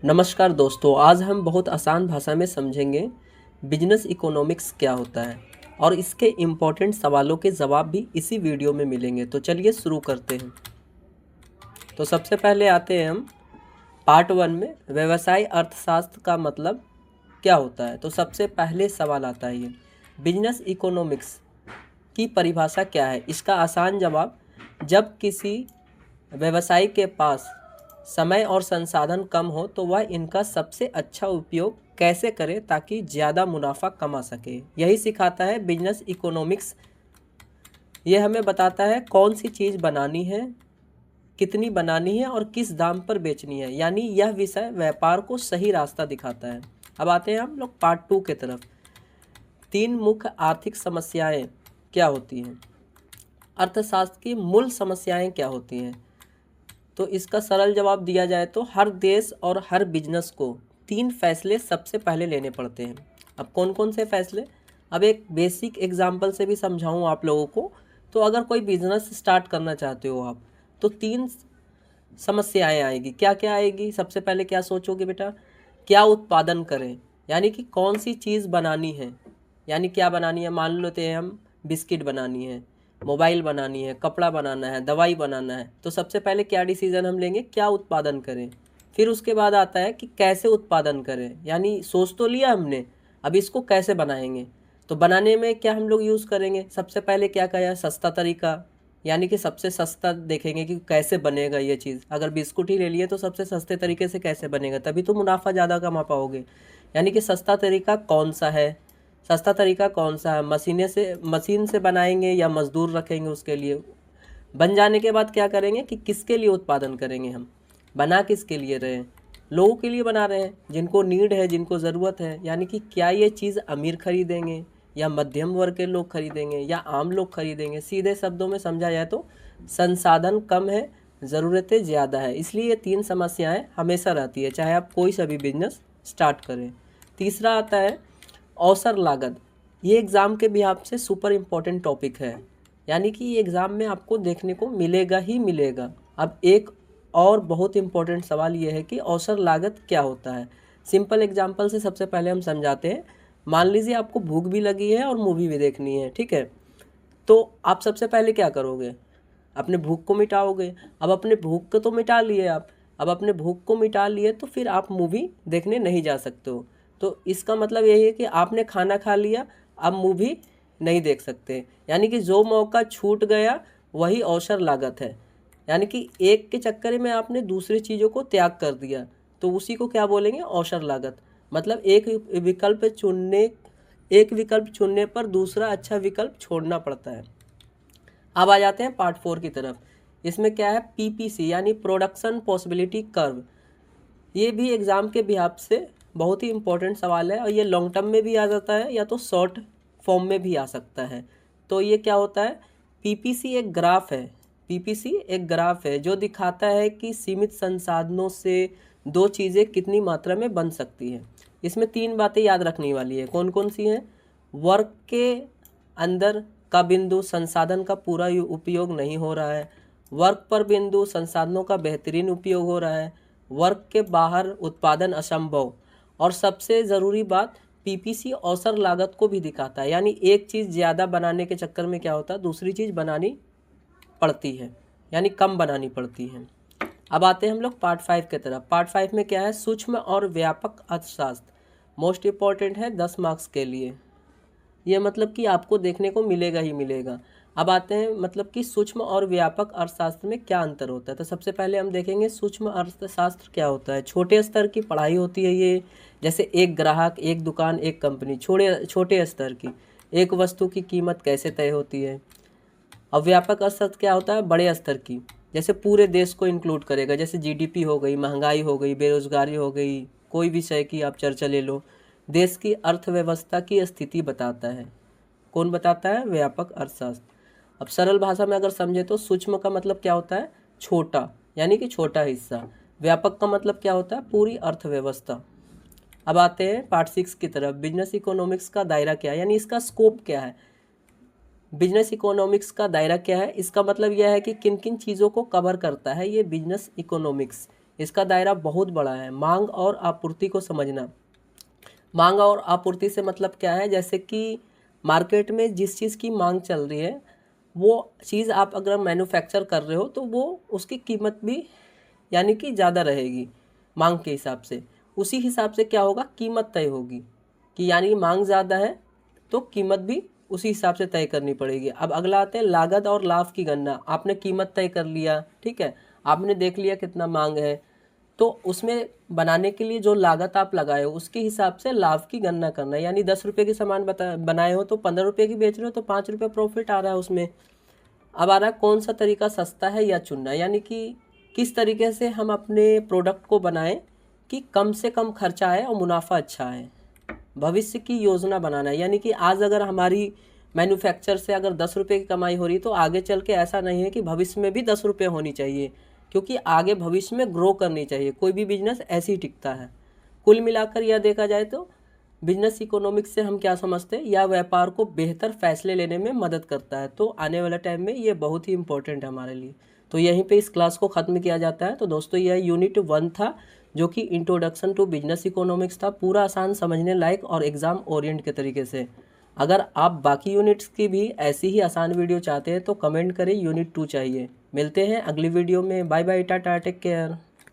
नमस्कार दोस्तों, आज हम बहुत आसान भाषा में समझेंगे बिजनेस इकोनॉमिक्स क्या होता है और इसके इम्पोर्टेंट सवालों के जवाब भी इसी वीडियो में मिलेंगे। तो चलिए शुरू करते हैं। तो सबसे पहले आते हैं हम पार्ट 1 में, व्यवसाय अर्थशास्त्र का मतलब क्या होता है। तो सबसे पहले सवाल आता है, ये बिजनेस इकोनॉमिक्स की परिभाषा क्या है। इसका आसान जवाब, जब किसी व्यवसायी के पास समय और संसाधन कम हो तो वह इनका सबसे अच्छा उपयोग कैसे करे ताकि ज़्यादा मुनाफा कमा सके। यही सिखाता है बिजनेस इकोनॉमिक्स। ये हमें बताता है कौन सी चीज़ बनानी है, कितनी बनानी है और किस दाम पर बेचनी है। यानी यह विषय व्यापार को सही रास्ता दिखाता है। अब आते हैं हम लोग पार्ट 2 की तरफ। 3 मुख्य आर्थिक समस्याएं क्या होती हैं, अर्थशास्त्र की मूल समस्याएं क्या होती हैं। तो इसका सरल जवाब दिया जाए तो हर देश और हर बिजनेस को 3 फैसले सबसे पहले लेने पड़ते हैं। अब कौन कौन से फैसले, अब एक बेसिक एग्जांपल से भी समझाऊं आप लोगों को। तो अगर कोई बिजनेस स्टार्ट करना चाहते हो आप, तो 3 समस्याएं आएगी। क्या क्या आएगी, सबसे पहले क्या सोचोगे बेटा, क्या उत्पादन करें, यानी कि कौन सी चीज़ बनानी है। यानी क्या बनानी है, मान लेते हैं हम बिस्किट बनानी है, मोबाइल बनानी है, कपड़ा बनाना है, दवाई बनाना है। तो सबसे पहले क्या डिसीजन हम लेंगे, क्या उत्पादन करें। फिर उसके बाद आता है कि कैसे उत्पादन करें, यानी सोच तो लिया हमने, अब इसको कैसे बनाएंगे। तो बनाने में क्या हम लोग यूज़ करेंगे, सबसे पहले क्या कहा, सस्ता तरीका, यानी कि सबसे सस्ता देखेंगे कि कैसे बनेगा ये चीज़। अगर बिस्कुट ही ले लिए तो सबसे सस्ते तरीके से कैसे बनेगा, तभी तो मुनाफा ज़्यादा कमा पाओगे। यानी कि सस्ता तरीका कौन सा है, सस्ता तरीका कौन सा है, मशीन से बनाएंगे या मज़दूर रखेंगे उसके लिए। बन जाने के बाद क्या करेंगे कि किसके लिए उत्पादन करेंगे, हम बना किसके लिए रहे हैं, लोगों के लिए बना रहे हैं, जिनको नीड है, जिनको ज़रूरत है। यानी कि क्या ये चीज़ अमीर खरीदेंगे या मध्यम वर्ग के लोग खरीदेंगे या आम लोग खरीदेंगे। सीधे शब्दों में समझा जाए तो संसाधन कम है, ज़रूरतें ज़्यादा है, इसलिए ये 3 समस्याएं हमेशा रहती है, चाहे आप कोई सा भी बिजनेस स्टार्ट करें। तीसरा आता है अवसर लागत। ये एग्ज़ाम के बिहाफ से सुपर इम्पोर्टेंट टॉपिक है, यानी कि ये एग्ज़ाम में आपको देखने को मिलेगा ही मिलेगा। अब एक और बहुत इम्पोर्टेंट सवाल ये है कि अवसर लागत क्या होता है। सिंपल एग्जांपल से सबसे पहले हम समझाते हैं। मान लीजिए आपको भूख भी लगी है और मूवी भी देखनी है, ठीक है। तो आप सबसे पहले क्या करोगे, अपने भूख को मिटाओगे। अब अपने भूख को तो मिटा लिए आप, अब अपने भूख को मिटा लिए तो फिर आप मूवी देखने नहीं जा सकते हो। तो इसका मतलब यही है कि आपने खाना खा लिया, अब मूवी नहीं देख सकते। यानी कि जो मौका छूट गया वही अवसर लागत है। यानी कि एक के चक्कर में आपने दूसरी चीज़ों को त्याग कर दिया, तो उसी को क्या बोलेंगे, अवसर लागत। मतलब एक विकल्प चुनने पर दूसरा अच्छा विकल्प छोड़ना पड़ता है। अब आ जाते हैं पार्ट 4 की तरफ। इसमें क्या है, पीपीसी यानी प्रोडक्शन पॉसिबिलिटी कर्व। ये भी एग्ज़ाम के बिहाफ से बहुत ही इंपॉर्टेंट सवाल है और ये लॉन्ग टर्म में भी आ जाता है या तो शॉर्ट फॉर्म में भी आ सकता है। तो ये क्या होता है, पीपीसी एक ग्राफ है। पीपीसी एक ग्राफ है जो दिखाता है कि सीमित संसाधनों से दो चीज़ें कितनी मात्रा में बन सकती हैं। इसमें 3 बातें याद रखने वाली है। कौन कौन सी हैं, वर्क के अंदर का बिंदु, संसाधन का पूरा उपयोग नहीं हो रहा है। वर्क पर बिंदु, संसाधनों का बेहतरीन उपयोग हो रहा है। वर्क के बाहर उत्पादन असंभव। और सबसे ज़रूरी बात, पीपीसी अवसर लागत को भी दिखाता है। यानी एक चीज़ ज़्यादा बनाने के चक्कर में क्या होता है, दूसरी चीज़ बनानी पड़ती है, यानी कम बनानी पड़ती है। अब आते हैं हम लोग पार्ट 5 की तरफ। पार्ट 5 में क्या है, सूक्ष्म और व्यापक अर्थशास्त्र। मोस्ट इम्पॉर्टेंट है 10 मार्क्स के लिए। ये मतलब कि आपको देखने को मिलेगा ही मिलेगा। अब आते हैं मतलब कि सूक्ष्म और व्यापक अर्थशास्त्र में क्या अंतर होता है। तो सबसे पहले हम देखेंगे सूक्ष्म अर्थशास्त्र क्या होता है। छोटे स्तर की पढ़ाई होती है ये, जैसे एक ग्राहक, एक दुकान, एक कंपनी। छोटे स्तर की एक वस्तु की कीमत कैसे तय होती है। अब व्यापक अर्थशास्त्र क्या होता है, बड़े स्तर की, जैसे पूरे देश को इंक्लूड करेगा, जैसे जीडीपी हो गई, महंगाई हो गई, बेरोजगारी हो गई, कोई विषय की आप चर्चा ले लो, देश की अर्थव्यवस्था की स्थिति बताता है। कौन बताता है, व्यापक अर्थशास्त्र। अब सरल भाषा में अगर समझे तो सूक्ष्म का मतलब क्या होता है, छोटा, यानी कि छोटा हिस्सा। व्यापक का मतलब क्या होता है, पूरी अर्थव्यवस्था। अब आते हैं पार्ट 6 की तरफ। बिजनेस इकोनॉमिक्स का दायरा क्या है, यानी इसका स्कोप क्या है। बिजनेस इकोनॉमिक्स का दायरा क्या है, इसका मतलब यह है कि किन किन चीज़ों को कवर करता है ये बिजनेस इकोनॉमिक्स। इसका दायरा बहुत बड़ा है। मांग और आपूर्ति को समझना। मांग और आपूर्ति से मतलब क्या है, जैसे कि मार्केट में जिस चीज़ की मांग चल रही है वो चीज़ आप अगर मैन्युफैक्चर कर रहे हो तो वो उसकी कीमत भी यानी कि ज़्यादा रहेगी मांग के हिसाब से। उसी हिसाब से क्या होगा, कीमत तय होगी कि यानी कि मांग ज़्यादा है तो कीमत भी उसी हिसाब से तय करनी पड़ेगी। अब अगला आते हैं लागत और लाभ की गणना। आपने कीमत तय कर लिया, ठीक है, आपने देख लिया कितना मांग है, तो उसमें बनाने के लिए जो लागत आप लगाए हो उसके हिसाब से लाभ की गणना करना है। यानी 10 रुपये की सामान बनाए हो तो 15 रुपये की बेच रहे हो तो 5 रुपये प्रॉफिट आ रहा है उसमें। अब आ रहा है कौन सा तरीका सस्ता है या चुनना, यानी कि किस तरीके से हम अपने प्रोडक्ट को बनाएं कि कम से कम खर्चा आए और मुनाफा अच्छा आए। भविष्य की योजना बनाना है, यानी कि आज अगर हमारी मैन्युफैक्चर से अगर 10 रुपये की कमाई हो रही तो आगे चल के ऐसा नहीं है कि भविष्य में भी 10 रुपये होनी चाहिए, क्योंकि आगे भविष्य में ग्रो करनी चाहिए। कोई भी बिजनेस ऐसे ही टिकता है। कुल मिलाकर यह देखा जाए तो बिजनेस इकोनॉमिक्स से हम क्या समझते हैं, यह व्यापार को बेहतर फैसले लेने में मदद करता है। तो आने वाले टाइम में ये बहुत ही इंपॉर्टेंट है हमारे लिए। तो यहीं पे इस क्लास को ख़त्म किया जाता है। तो दोस्तों यह यूनिट 1 था जो कि इंट्रोडक्शन टू बिजनेस इकोनॉमिक्स था, पूरा आसान समझने लायक और एग्ज़ाम ओरिएंट के तरीके से। अगर आप बाकी यूनिट्स की भी ऐसी ही आसान वीडियो चाहते हैं तो कमेंट करें यूनिट 2 चाहिए। मिलते हैं अगली वीडियो में। Bye bye, tata, take care.